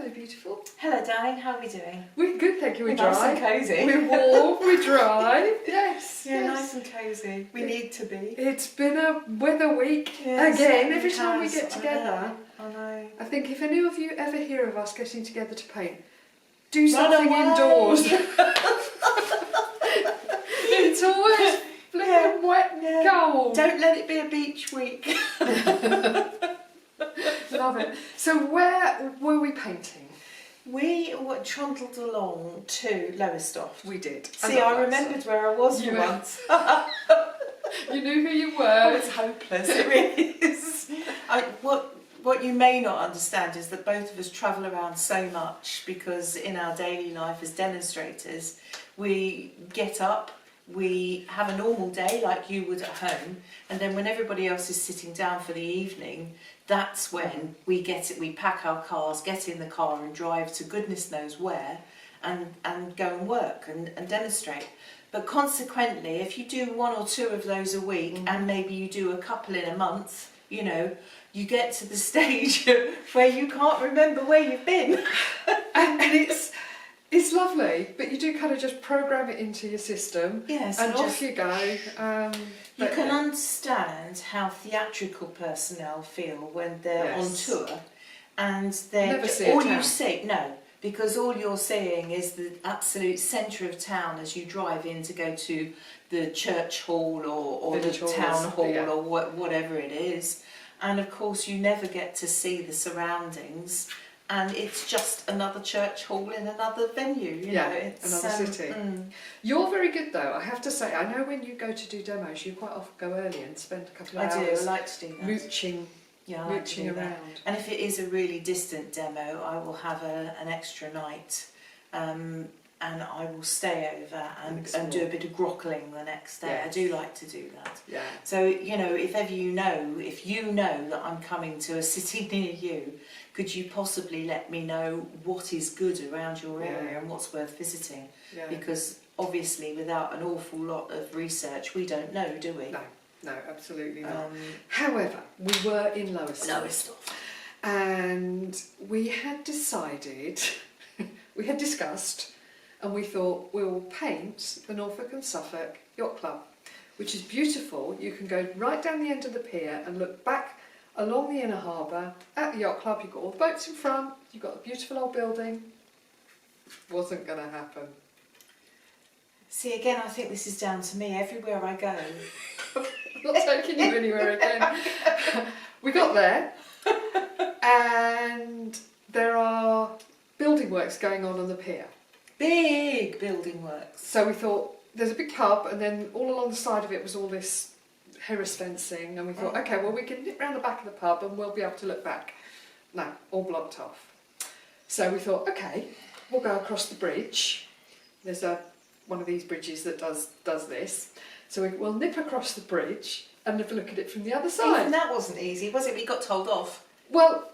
Hello, beautiful. Hello, darling. How are we doing? We're good, thank you. We're nice dry. and cosy. We're warm. We're dry. Yes. Yeah, yes. nice and cosy. We need to be. It's been a weather week Yes, again. it Every time we has. get together, I know. I think if any of you ever hear of us getting together to paint, do Run something away. indoors. It's always flipping wet and cold. Don't let it be a beach week. Love it. So where were we painting? We trundled along to Lowestoft. We did. See, I remembered where I was for once. You knew who you were. Oh, it's hopeless. It really is. What you may not understand is that both of us travel around so much because in our daily life as demonstrators, we get up, we have a normal day like you would at home, and then when everybody else is sitting down for the evening, that's when we pack our cars, get in the car and drive to goodness knows where and go and work and demonstrate. But consequently, if you do 1 or 2 of those a week and maybe you do a couple in a month, you know, you get to the stage where you can't remember where you've been. and it's lovely, but you do kind of just program it into your system. Yes, and off you go. You can understand how theatrical personnel feel when they're on tour, and they're because all you're seeing is the absolute centre of town as you drive in to go to the church hall or the town hall or whatever it is, and of course you never get to see the surroundings. And it's just another church hall in another venue, you know. It's another city. You're very good though, I have to say. I know when you go to do demos, you quite often go early and spend a couple of hours. I like to do that. Mooching around. And if it is a really distant demo, I will have an extra night, and I will stay over and do a bit of grockling the next day. Yes. I do like to do that. Yeah. So, you know, if you know that I'm coming to a city near you, could you possibly let me know what is good around your area and what's worth visiting? Yeah. Because obviously without an awful lot of research, we don't know, do we? No, absolutely not. However, we were in Lowestoft. And we had decided, we had discussed, and we thought we'll paint the Norfolk and Suffolk Yacht Club, which is beautiful. You can go right down the end of the pier and look back along the inner harbour at the yacht club. You've got all the boats in front, you've got a beautiful old building. Wasn't going to happen. See, again, I think this is down to me. Everywhere I go. I'm not taking you anywhere again. We got there and there are building works going on the pier. Big building works. So we thought there's a big pub, and then all along the side of it was all this Harris fencing, and we thought, okay, well we can nip round the back of the pub and we'll be able to look back. No, all blocked off. So we thought, okay, we'll go across the bridge. There's one of these bridges that does this. So we'll nip across the bridge and have a look at it from the other side. Even that wasn't easy, was it? We got told off. Well,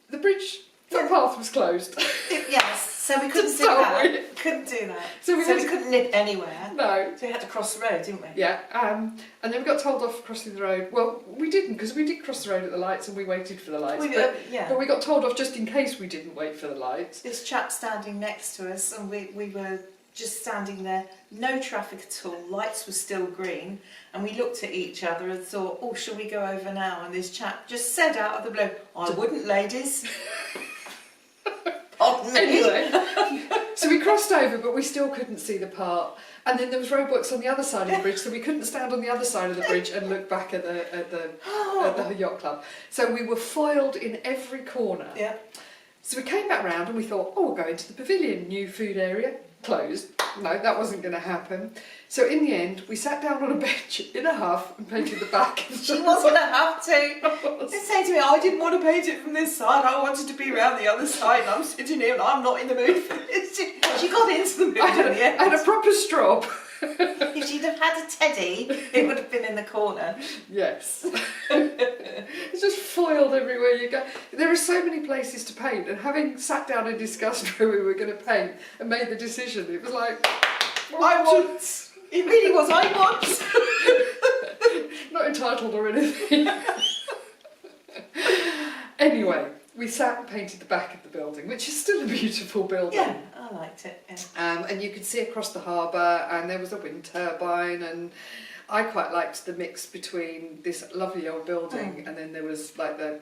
the bridge footpath was closed. Yes, so we couldn't do that. Couldn't do that. So we couldn't nip anywhere. No. So we had to cross the road, didn't we? Yeah, and then we got told off crossing the road. Well, we didn't, because we did cross the road at the lights and we waited for the lights. But we got told off just in case we didn't wait for the lights. This chap standing next to us, and we were just standing there, no traffic at all, lights were still green, and we looked at each other and thought, oh, shall we go over now? And this chap just said out of the blue, I wouldn't, ladies. Anyway, so we crossed over, but we still couldn't see the part. And then there was roadworks on the other side of the bridge, so we couldn't stand on the other side of the bridge and look back at the yacht club. So we were foiled in every corner. Yeah. So we came back round and we thought, oh, we'll go into the pavilion, new food area, closed. No, that wasn't going to happen. So in the end, we sat down on a bench in a huff and painted the back. She was going to have to. They say to me, I didn't want to paint it from this side, I wanted to be around the other side, and I'm sitting here and I'm not in the mood for this. She got into the mood in the end. I had a proper strop. If she'd have had a teddy, it would have been in the corner. Yes. It's just foiled everywhere you go. There are so many places to paint, and having sat down and discussed where we were going to paint and made the decision, it was like, I want. It really was, I want. Not entitled or anything. Anyway, we sat and painted the back of the building, which is still a beautiful building. Yeah, I liked it. Yeah. And you could see across the harbour, and there was a wind turbine, and I quite liked the mix between this lovely old building and then there was like the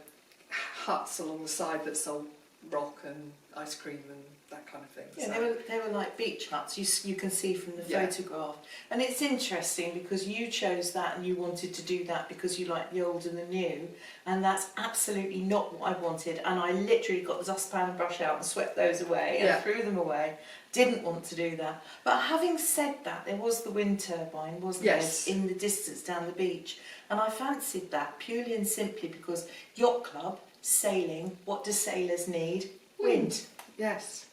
huts along the side that sold rock and ice cream and that kind of thing. Yeah, so. they were like beach huts, you can see from the photograph. And it's interesting because you chose that and you wanted to do that because you like the old and the new, and that's absolutely not what I wanted. And I literally got the dustpan and brush out and swept those away and threw them away. Didn't want to do that. But having said that, there was the wind turbine, wasn't there, in the distance down the beach. And I fancied that purely and simply because yacht club, sailing, what do sailors need? Wind. Yes.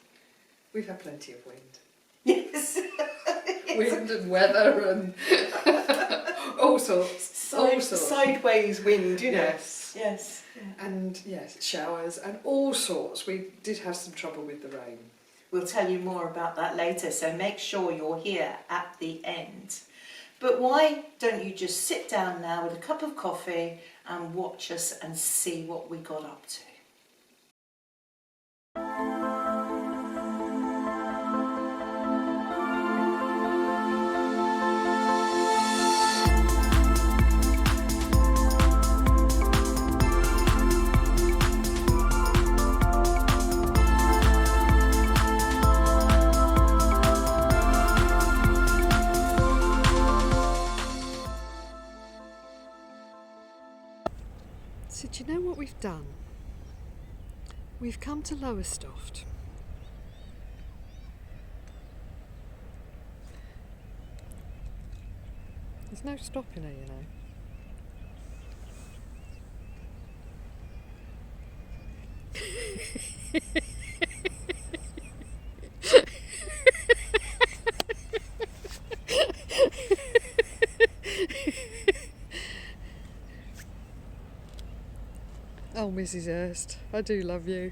We've had plenty of wind. Yes. Wind and weather and all sorts. Sideways wind, you know. Yes. Yes. Yeah. And showers and all sorts. We did have some trouble with the rain. We'll tell you more about that later, so make sure you're here at the end. But why don't you just sit down now with a cup of coffee and watch us and see what we got up to. So do you know what we've done? We've come to Lowestoft. There's no stopping her, you know. Oh, Mrs. Hurst, I do love you.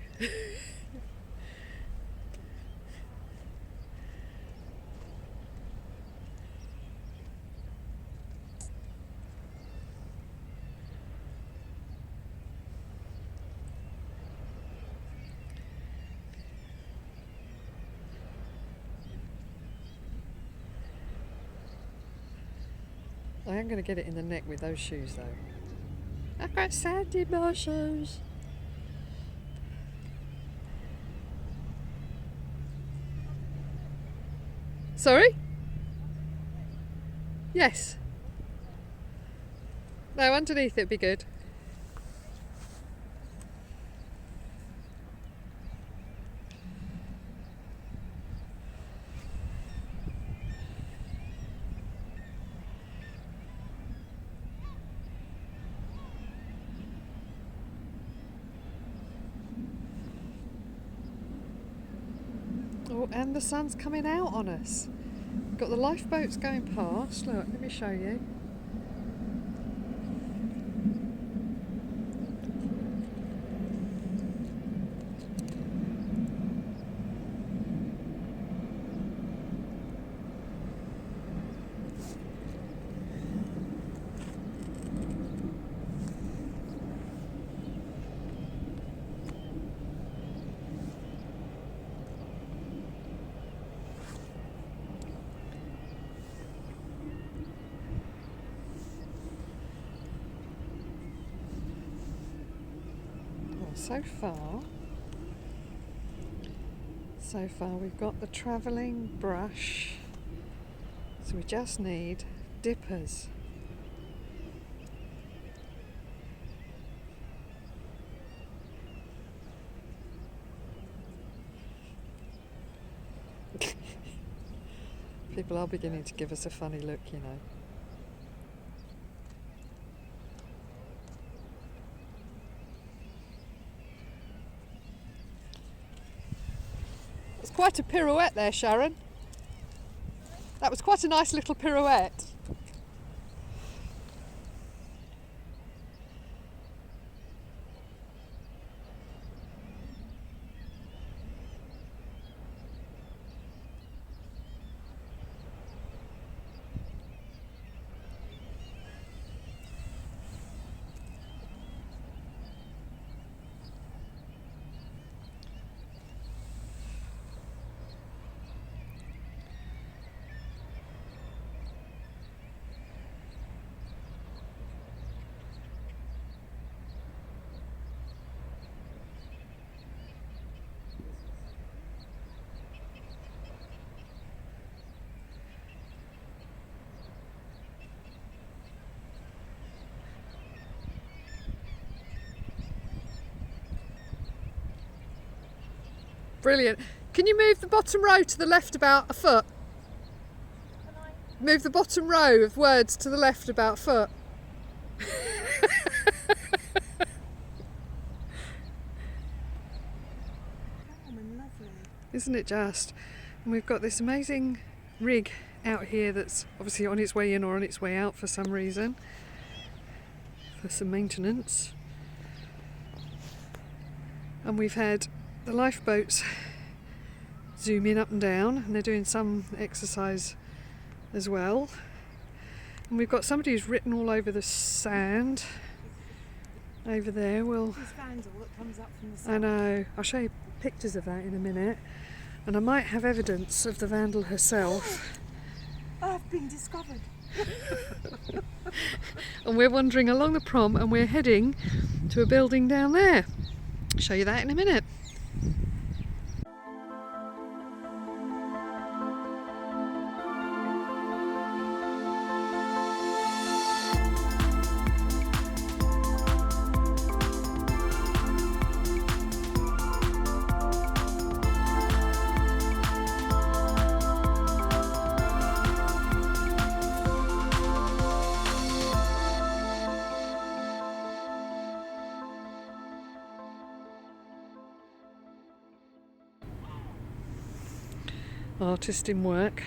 I am going to get it in the neck with those shoes though. I've got sand in my shoes. Sorry? Yes. No, underneath it'd be good. Oh, and the sun's coming out on us. We've got the lifeboats going past. Look, let me show you. So far we've got the Travelling Brush, so we just need dippers. People are beginning to give us a funny look, you know. Quite a pirouette there, Sharon. That was quite a nice little pirouette. Brilliant. Can you move the bottom row to the left about a foot? Move the bottom row of words to the left about a foot. Isn't it just? And we've got this amazing rig out here that's obviously on its way in or on its way out for some reason, for some maintenance. And we've had the lifeboats zoom in up and down, and they're doing some exercise as well. And we've got somebody who's written all over the sand over there. Well, this vandal that comes up from the sand. I know. I'll show you pictures of that in a minute, and I might have evidence of the vandal herself. I've been discovered. And we're wandering along the prom, and we're heading to a building down there. I'll show you that in a minute. Artist in work.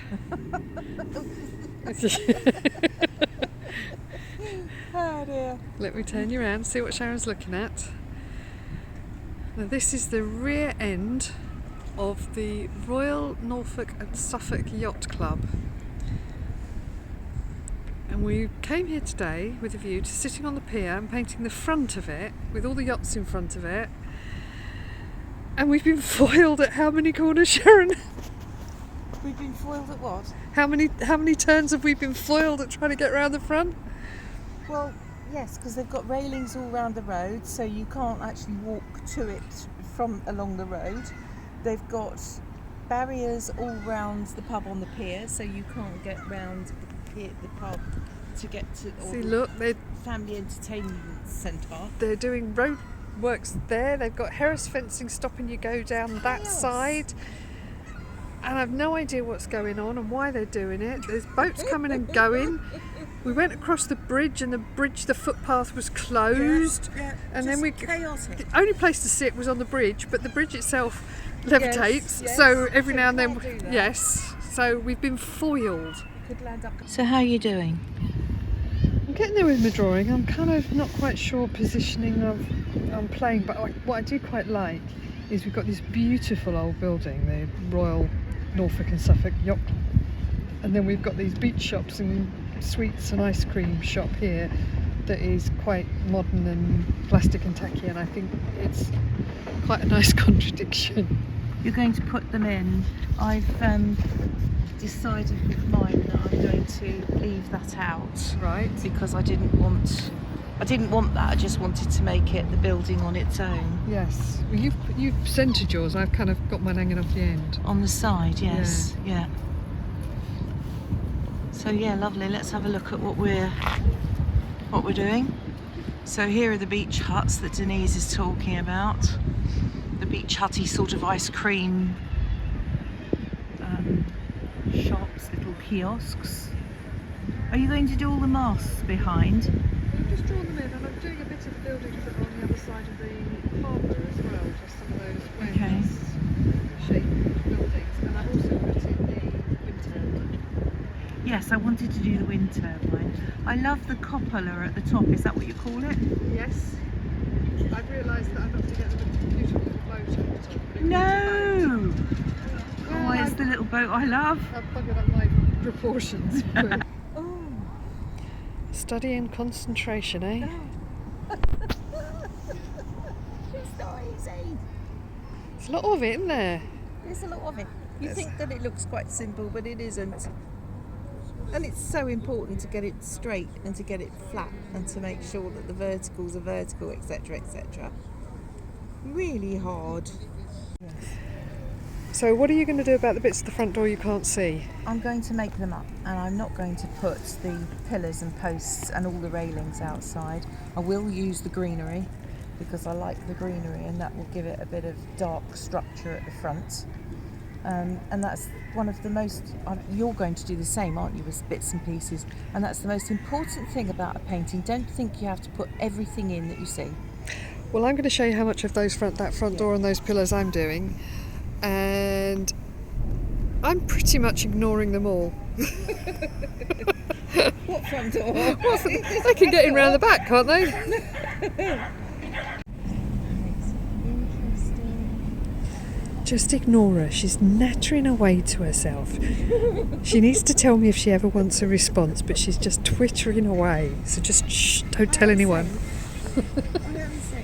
Oh dear. Let me turn you around, see what Sharon's looking at. Now this is the rear end of the Royal Norfolk and Suffolk Yacht Club. And we came here today with a view to sitting on the pier and painting the front of it with all the yachts in front of it. And we've been foiled at how many corners, Sharon? We've been foiled at what? How many turns have we been foiled at trying to get round the front? Well, yes, because they've got railings all round the road, so you can't actually walk to it from along the road. They've got barriers all round the pub on the pier, so you can't get round the pub to get to See, look, they're family entertainment centre. They're doing road works there. They've got Harris fencing stopping you go down that side. And I've no idea what's going on and why they're doing it. There's boats coming and going. We went across the bridge, and the footpath was closed. Yeah, and then chaotic. The only place to sit was on the bridge, but the bridge itself levitates. Yes, so every now and then, yes. So we've been foiled. Could land up. So how are you doing? I'm getting there with my drawing. I'm kind of not quite sure positioning I'm playing, but what I do quite like is we've got this beautiful old building, the Royal Norfolk and Suffolk Yacht Club, and then we've got these beach shops and sweets and ice cream shop here that is quite modern and plastic and tacky, and I think it's quite a nice contradiction. You're going to put them in. I've decided with mine that I'm going to leave that out, right? Because I didn't want that. I just wanted to make it the building on its own. Yes. Well, you've centred yours. I've kind of got mine hanging off the end. On the side, yes. Yeah. So yeah, lovely. Let's have a look at what we're doing. So here are the beach huts that Denise is talking about. The beach hutty sort of ice cream shops, little kiosks. Are you going to do all the masts behind? I've just drawn them in, and I'm doing a bit of the buildings that are on the other side of the harbour as well, just some of those warehouse-shaped buildings. And I also put in the wind turbine. Yes, I wanted to do the wind turbine. I love the cupola at the top. Is that what you call it? Yes. I've realised that I'm not going to get the beautiful little boat at the top. No! Oh, it's the little boat I love. I've buggered up my proportions. Study and concentration, eh? It's not easy. There's a lot of it, isn't there? There's a lot of it. You think that it looks quite simple, but it isn't. And it's so important to get it straight and to get it flat and to make sure that the verticals are vertical, etc., etc. Really hard. Yes. So what are you going to do about the bits of the front door you can't see? I'm going to make them up, and I'm not going to put the pillars and posts and all the railings outside. I will use the greenery, because I like the greenery, and that will give it a bit of dark structure at the front. And that's one of the most, you're going to do the same, aren't you, with bits and pieces, and that's the most important thing about a painting. Don't think you have to put everything in that you see. Well, I'm going to show you how much of that front door and those pillars I'm doing, and I'm pretty much ignoring them all. What front door? They can get in round the back, can't they? Just ignore her. She's nattering away to herself. She needs to tell me if she ever wants a response, but she's just twittering away. So just shh, don't tell anyone. I am safe.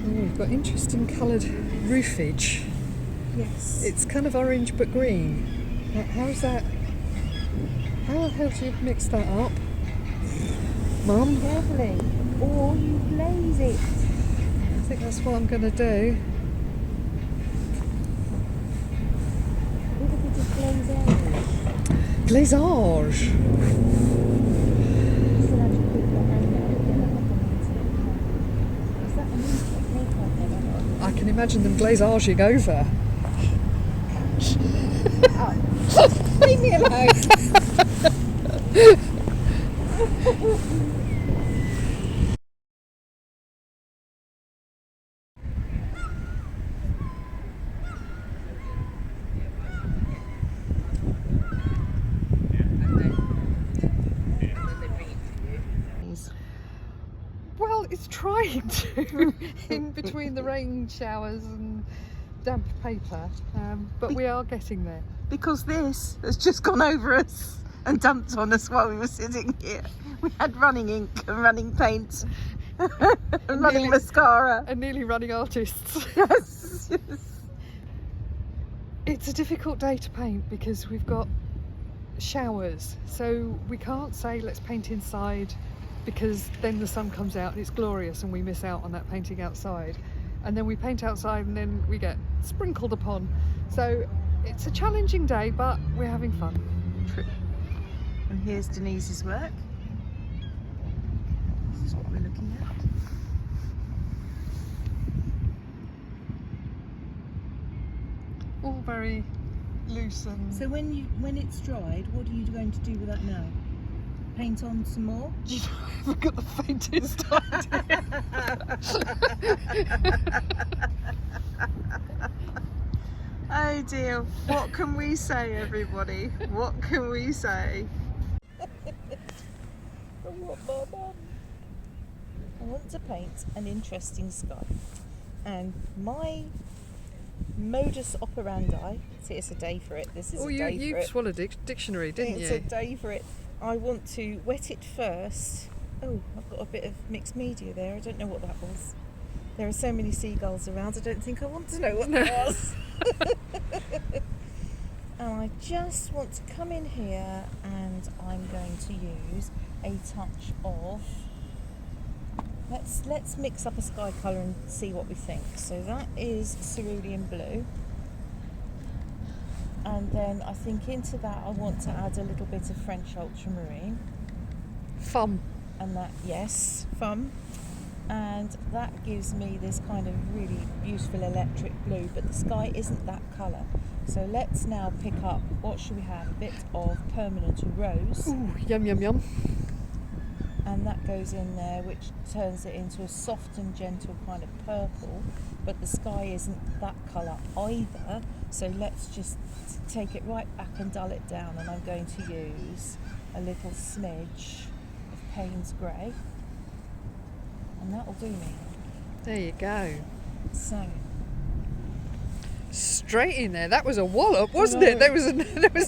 We've got interesting coloured roofage. Yes. It's kind of orange but green. How's that? How the hell do you mix that up? Mum? Carefully, or you glaze it. I think that's what I'm going to do. Look at the glaze. Glaisage! I can imagine them glaisaging over. Leave me alone. Well, it's trying to, in between the rain showers and damp paper, but we are getting there. Because this has just gone over us and dumped on us while we were sitting here. We had running ink and running paint and running mascara. And nearly running artists. Yes, yes. It's a difficult day to paint because we've got showers, so we can't say let's paint inside, because then the sun comes out and it's glorious and we miss out on that painting outside, and then we paint outside and then we get sprinkled upon. So it's a challenging day, but we're having fun. True. And here's Denise's work. This is what we're looking at. All very loose and... So when it's dried, what are you going to do with that now? Paint on some more? I haven't got the faintest idea. Oh dear, what can we say, everybody? What can we say? I want to paint an interesting sky, and my modus operandi, see, it's a day for it, this is a day for it. You swallowed a dictionary, didn't you? It's a day for it. I want to wet it first. Oh, I've got a bit of mixed media there. I don't know what that was. There are so many seagulls around, I don't think I want to know what that was. And I just want to come in here and I'm going to use a touch of, let's mix up a sky colour and see what we think. So that is cerulean blue. And then I think into that I want to add a little bit of French ultramarine. Fun. And that, yes, fun. And that gives me this kind of really beautiful electric blue, but the sky isn't that colour. So let's now pick up, what should we have? A bit of permanent rose. Ooh, yum, yum, yum. And that goes in there, which turns it into a soft and gentle kind of purple, but the sky isn't that colour either. So let's just take it right back and dull it down, and I'm going to use a little smidge of Payne's Grey, and that will do me. There you go. So straight in there. That was a wallop, wasn't it? There was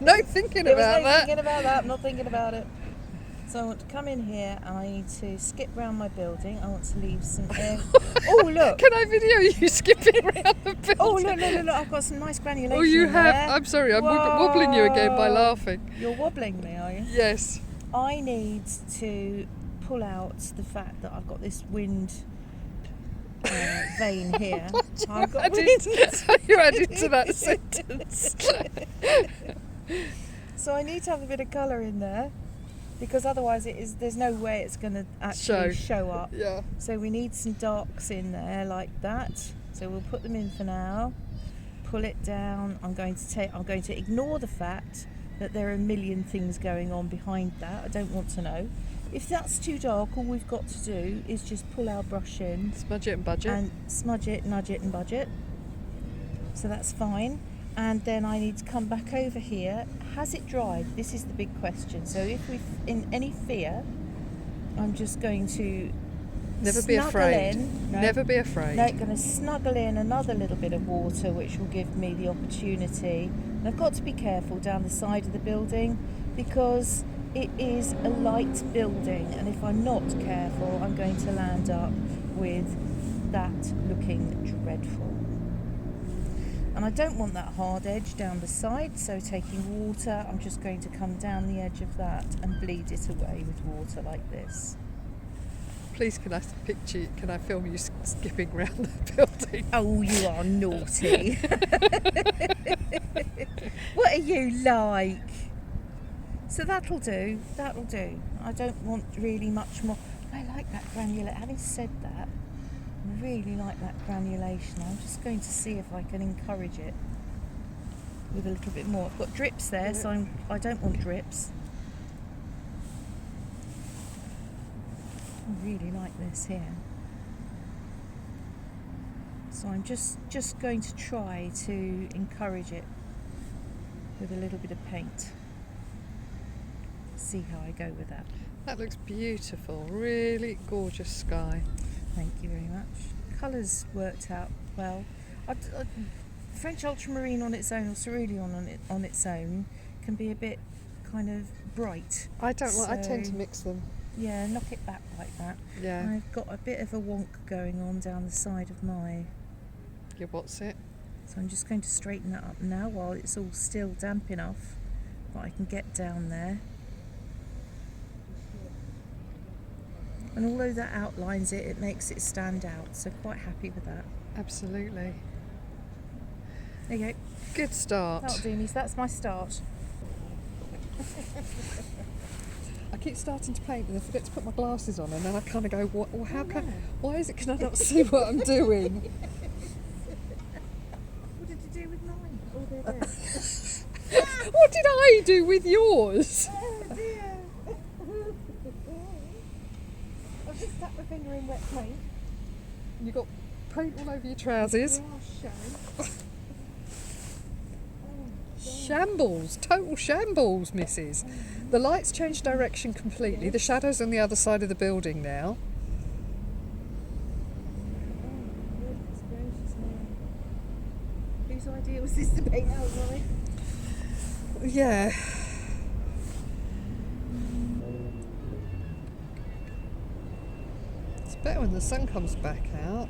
no thinking about that. Thinking about that. I'm not thinking about it. So I want to come in here and I need to skip round my building. I want to leave some air. Oh, look. Can I video you skipping around the building? Oh, look. I've got some nice granulation. Oh, you have? There. I'm sorry, I'm wobbling you again by laughing. You're wobbling me, are you? Yes. I need to pull out the fact that I've got this wind vein here. I've got You added to that sentence. So I need to have a bit of colour in there, because otherwise there's no way it's going to actually show up. Yeah. So we need some darks in there like that. So we'll put them in for now. Pull it down. I'm going to ignore the fact that there are a million things going on behind that. I don't want to know. If that's too dark, all we've got to do is just pull our brush in, Smudge it and budget. and smudge it, nudge it and budget. So that's fine. And then I need to come back over here. Has it dried? This is the big question. So if we're in any fear, I'm just going to Never be afraid. No, Never be afraid. No, going to snuggle in another little bit of water, which will give me the opportunity. And I've got to be careful down the side of the building, because it is a light building, and if I'm not careful, I'm going to land up with that looking dreadful. And I don't want that hard edge down the side, so taking water, I'm just going to come down the edge of that and bleed it away with water like this. Please, can I film you skipping around the building? Oh, you are naughty. What are you like? So that'll do. I don't want really much more. I like that granulation. Having said that, I really like that granulation. I'm just going to see if I can encourage it with a little bit more. I've got drips there, so I don't want drips. I really like this here. So I'm just going to try to encourage it with a little bit of paint. See how I go with that. That looks beautiful. Really gorgeous sky. Thank you very much. Colours worked out well. French ultramarine on its own, or cerulean on its own, can be a bit kind of bright. I tend to mix them. Yeah, knock it back like that. Yeah. I've got a bit of a wonk going on down the side of my... Your what's it? So I'm just going to straighten that up now while it's all still damp enough that I can get down there. And although that outlines it, it makes it stand out, so quite happy with that. Absolutely. There you go. Good start. That'll do me, so that's my start. I keep starting to paint and I forget to put my glasses on, and then I kind of go, why is it can I not see what I'm doing? What did you do with mine? Oh, they're there. What did I do with yours? Oh dear. I've just stuck my finger in wet paint. You got paint all over your trousers. Oh, Sharon. Shambles, total shambles, missus. The lights changed direction completely. The shadow's on the other side of the building now. Whose idea was this to paint outside? Yeah. It's better when the sun comes back out.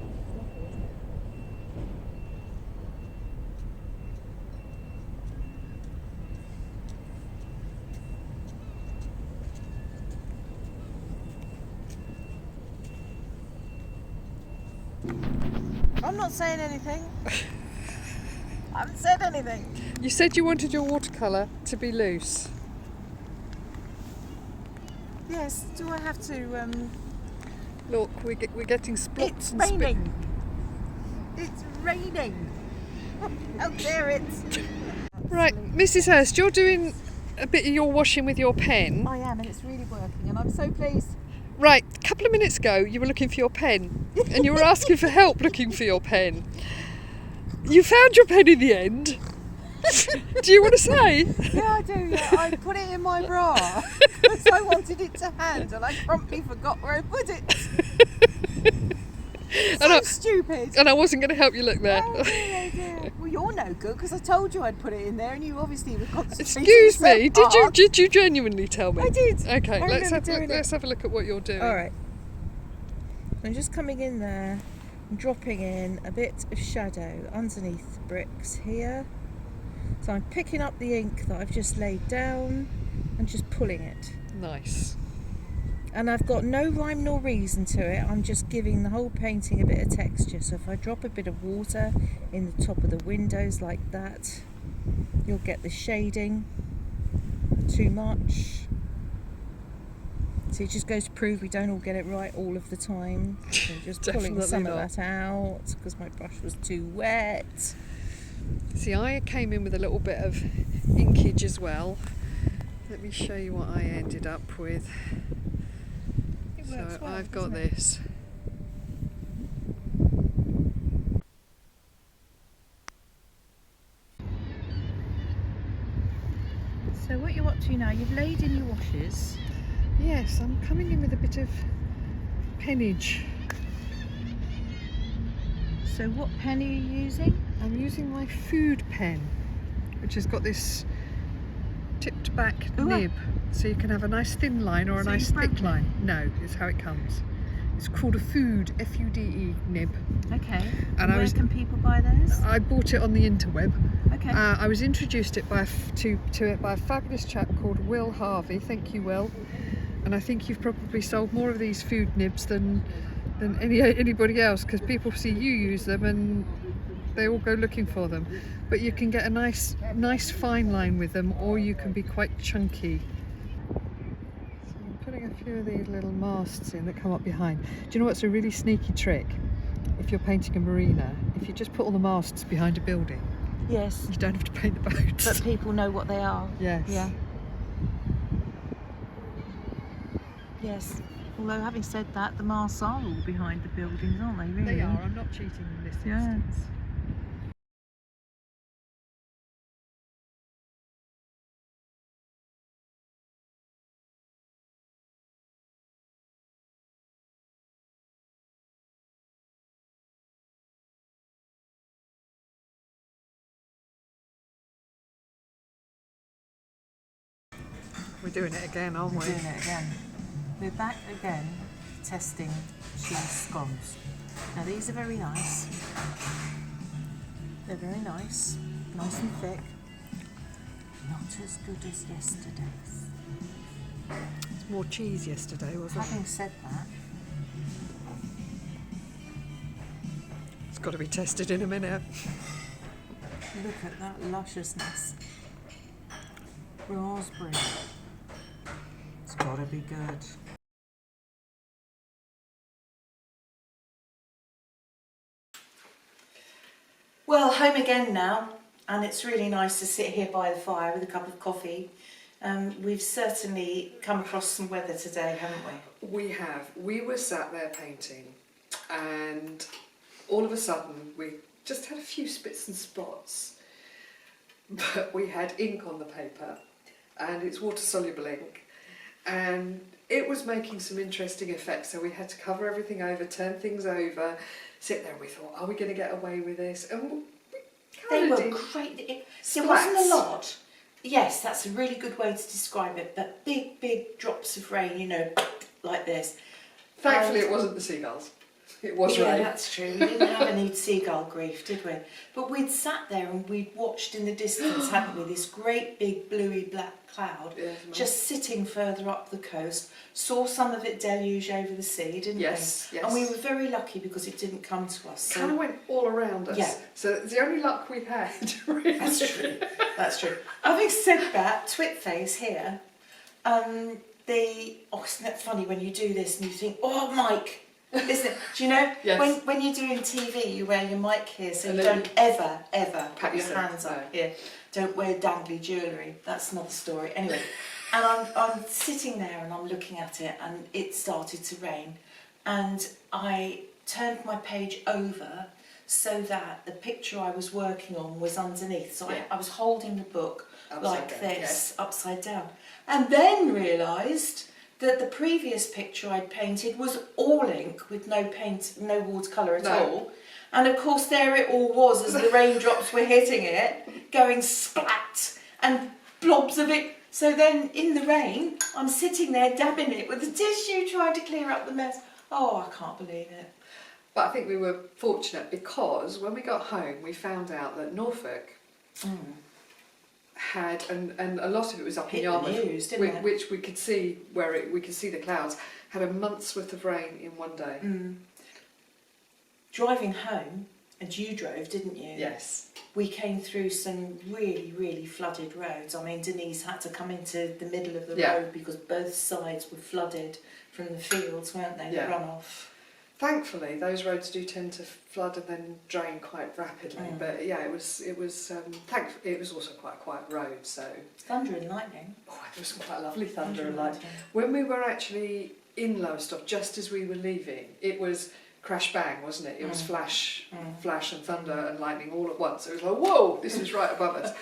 I'm not saying anything. I haven't said anything. You said you wanted your watercolour to be loose. Yes, do I have to... Look, we're getting splots It's and raining. It's raining. How dare it? Right, Mrs. Hurst, you're doing a bit of your washing with your pen. I am, and it's really working, and I'm so pleased. Right, a couple of minutes ago you were looking for your pen and you were asking for help looking for your pen. You found your pen in the end. Do you want to say? Yeah, I do, yeah. I put it in my bra because I wanted it to hand, and I promptly forgot where I put it. Stupid. And I wasn't going to help you look there. Oh dear. Well, you're no good, because I told you I'd put it in there, and you obviously were concentrating. Excuse me, so hard. did you genuinely tell me? I did. Okay, I let's remember have a look at what you're doing. All right. I'm just coming in there and dropping in a bit of shadow underneath the bricks here. So I'm picking up the ink that I've just laid down and just pulling it. Nice. And I've got no rhyme nor reason to it. I'm just giving the whole painting a bit of texture. So if I drop a bit of water in the top of the windows like that, you'll get the shading. Too much. So it just goes to prove we don't all get it right all of the time. So I'm just pulling some of that out because my brush was too wet. See, I came in with a little bit of inkage as well. Let me show you what I ended up with. So I've got this. So what you're up to now, you've laid in your washes. Yes, I'm coming in with a bit of pennage. So what pen are you using? I'm using my food pen, which has got this tipped back nib, so you can have a nice thin line or a nice thick line. No, it's how it comes. It's called a food, F-U-D-E nib. Okay. And where can people buy those? I bought it on the interweb. Okay. I was introduced to it by a fabulous chap called Will Harvey. Thank you, Will. And I think you've probably sold more of these food nibs than anybody else, because people see you use them and they all go looking for them. But you can get a nice fine line with them, or you can be quite chunky. So I'm putting a few of these little masts in that come up behind. Do you know what's a really sneaky trick? If you're painting a marina, if you just put all the masts behind a building, yes, you don't have to paint the boats. But people know what they are. Yes. Yeah. Yes. Although having said that, the masts are all behind the buildings, aren't they, really? They are. I'm not cheating in this instance. We're doing it again, aren't we? We're doing it again. We're back again testing cheese scones. Now these are very nice. They're very nice and thick. Not as good as yesterday's. It's more cheese yesterday, wasn't it? Having said that, it's got to be tested in a minute. look at that lusciousness. Raspberry. It's got to be good. Well, home again now, and it's really nice to sit here by the fire with a cup of coffee. We've certainly come across some weather today, haven't we? We have. We were sat there painting, and all of a sudden we just had a few spits and spots, but we had ink on the paper, and it's water-soluble ink, and it was making some interesting effects, so we had to cover everything over, turn things over, sit there, and we thought, are we going to get away with this? And they were great. There wasn't a lot. Yes, that's a really good way to describe it, but big drops of rain, you know, like this. Thankfully it wasn't the seagulls. It was rain. Yeah, that's true. We didn't have any seagull grief, did we? But we'd sat there and we'd watched in the distance, hadn't we, this great big bluey black cloud just sitting further up the coast. Saw some of it deluge over the sea, didn't we? Yes. And we were very lucky because it didn't come to us. Kind of went all around us. Yeah. So it's the only luck we had, really. That's true. That's true. Having said that, Twitface here, isn't that funny when you do this and you think, oh, Mike, isn't it? Do you know, yes. when you're doing TV, you wear your mic here, so you don't ever put your hands up here. Don't wear dangly jewellery. That's another story. Anyway, and I'm sitting there and I'm looking at it, and it started to rain, and I turned my page over so that the picture I was working on was underneath. So I was holding the book like this, upside down, and then realised that the previous picture I'd painted was all ink with no paint, no watercolour at all. And of course there it all was as the raindrops were hitting it, going splat, and blobs of it. So then in the rain, I'm sitting there dabbing it with a tissue trying to clear up the mess. Oh, I can't believe it. But I think we were fortunate because when we got home we found out that Norfolk had, and a lot of it was up in Hit the Yarmouth, news, didn't it? which we could see we could see the clouds, had a month's worth of rain in one day. Driving home, and you drove, didn't you? Yes. We came through some really, really flooded roads. I mean, Denise had to come into the middle of the road because both sides were flooded from the fields, weren't they? The runoff. Thankfully, those roads do tend to flood and then drain quite rapidly. But yeah, it was thankfully it was also quite a quiet road. So Thunder and lightning. oh, there was some quite lovely thunder and lightning. When we were actually in Lowestoft, just as we were leaving, it was crash bang, wasn't it? It was flash and thunder and lightning all at once. It was like, whoa, this was right above us.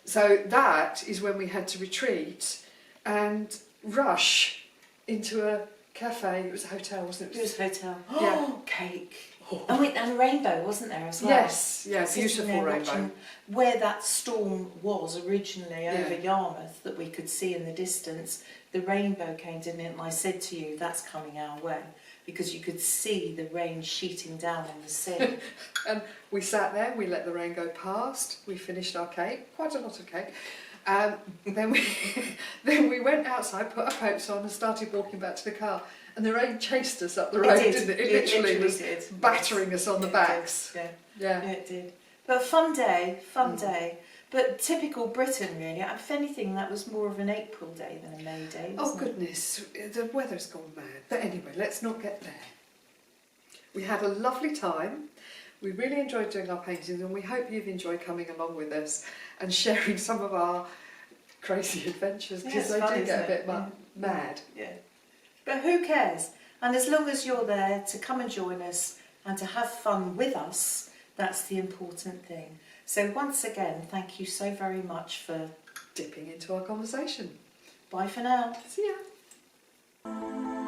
So that is when we had to retreat and rush into a cafe. It was a hotel, wasn't it? It was a hotel. Yeah. Oh, cake. Oh. And a rainbow, wasn't there, as well? Yes, yeah, beautiful rainbow. Where that storm was originally over Yarmouth, that we could see in the distance, the rainbow came, didn't it? And I said to you, that's coming our way, because you could see the rain sheeting down on the sea. And we sat there, we let the rain go past, we finished our cake, quite a lot of cake. Then we went outside, put our coats on and started walking back to the car. And the rain chased us up the road, didn't it? It literally was battering us on the backs. Yeah, it did. But fun day. But typical Britain, really. If anything, that was more of an April day than a May day. Oh goodness, the weather's gone mad. But anyway, let's not get there. We had a lovely time. We really enjoyed doing our paintings, and we hope you've enjoyed coming along with us and sharing some of our crazy adventures, because they do get a bit mad. Yeah. But who cares? And as long as you're there to come and join us and to have fun with us, that's the important thing. So once again, thank you so very much for dipping into our conversation. Bye for now. See ya.